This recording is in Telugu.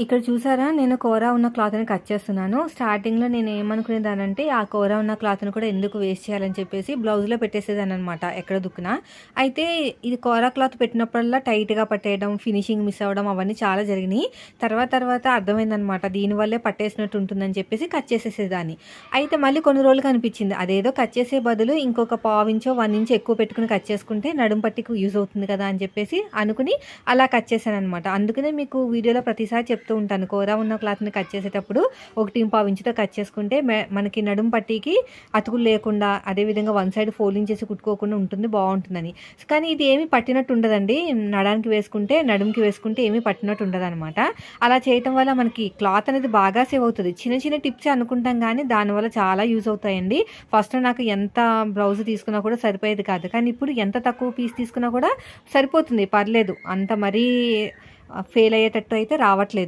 ఇక్కడ చూసారా, నేను కూర ఉన్న క్లాత్ని కట్ చేస్తున్నాను. స్టార్టింగ్లో నేను ఏమనుకునేదానంటే ఆ కూర ఉన్న క్లాత్ని కూడా ఎందుకు వేస్ట్ చేయాలని చెప్పేసి బ్లౌజ్లో పెట్టేసేదాన్ని అనమాట ఎక్కడ దుక్కున. అయితే ఇది కూర క్లాత్ పెట్టినప్పుడల్లా టైట్గా పట్టేయడం, ఫినిషింగ్ మిస్ అవ్వడం అవన్నీ చాలా జరిగినాయి. తర్వాత అర్థమైందనమాట, దీనివల్లే పట్టేసినట్టు ఉంటుందని చెప్పేసి కట్ చేసేసేదాన్ని. అయితే మళ్ళీ కొన్ని రోజులు కనిపించింది, అదేదో కట్ చేసే బదులు ఇంకొక పావించో 1 ఇంచ్ ఎక్కువ పెట్టుకుని కట్ చేసుకుంటే నడుం పట్టికి యూజ్ అవుతుంది కదా అని చెప్పేసి అనుకుని అలా కట్ చేశాను అనమాట. అందుకనే మీకు వీడియోలో ప్రతిసారి చెప్తూ ఉంటాను, కూర ఉన్న క్లాత్ని కట్ చేసేటప్పుడు 1.5 ఇంచుతో కట్ చేసుకుంటే మనకి నడుం పట్టీకి అతుకులు లేకుండా, అదేవిధంగా వన్ సైడ్ ఫోల్డింగ్ చేసి కుట్టుకోకుండా ఉంటుంది, బాగుంటుందని. కానీ ఇది ఏమీ పట్టినట్టు ఉండదండి. నడుంకి వేసుకుంటే ఏమీ పట్టినట్టు ఉండదన్నమాట. అలా చేయటం వల్ల మనకి క్లాత్ అనేది బాగా సేవ్ అవుతుంది. చిన్న చిన్న టిప్స్ అనుకుంటాం కానీ దానివల్ల చాలా యూజ్ అవుతాయండి. ఫస్ట్ నాకు ఎంత బ్లౌజ్ తీసుకున్నా కూడా సరిపోయేది కాదు, కానీ ఇప్పుడు ఎంత తక్కువ పీస్ తీసుకున్నా కూడా సరిపోతుంది, పర్లేదు. అంత మరీ ఫెయిల్ అయ్యేటట్టు అయితే రావట్లేదు.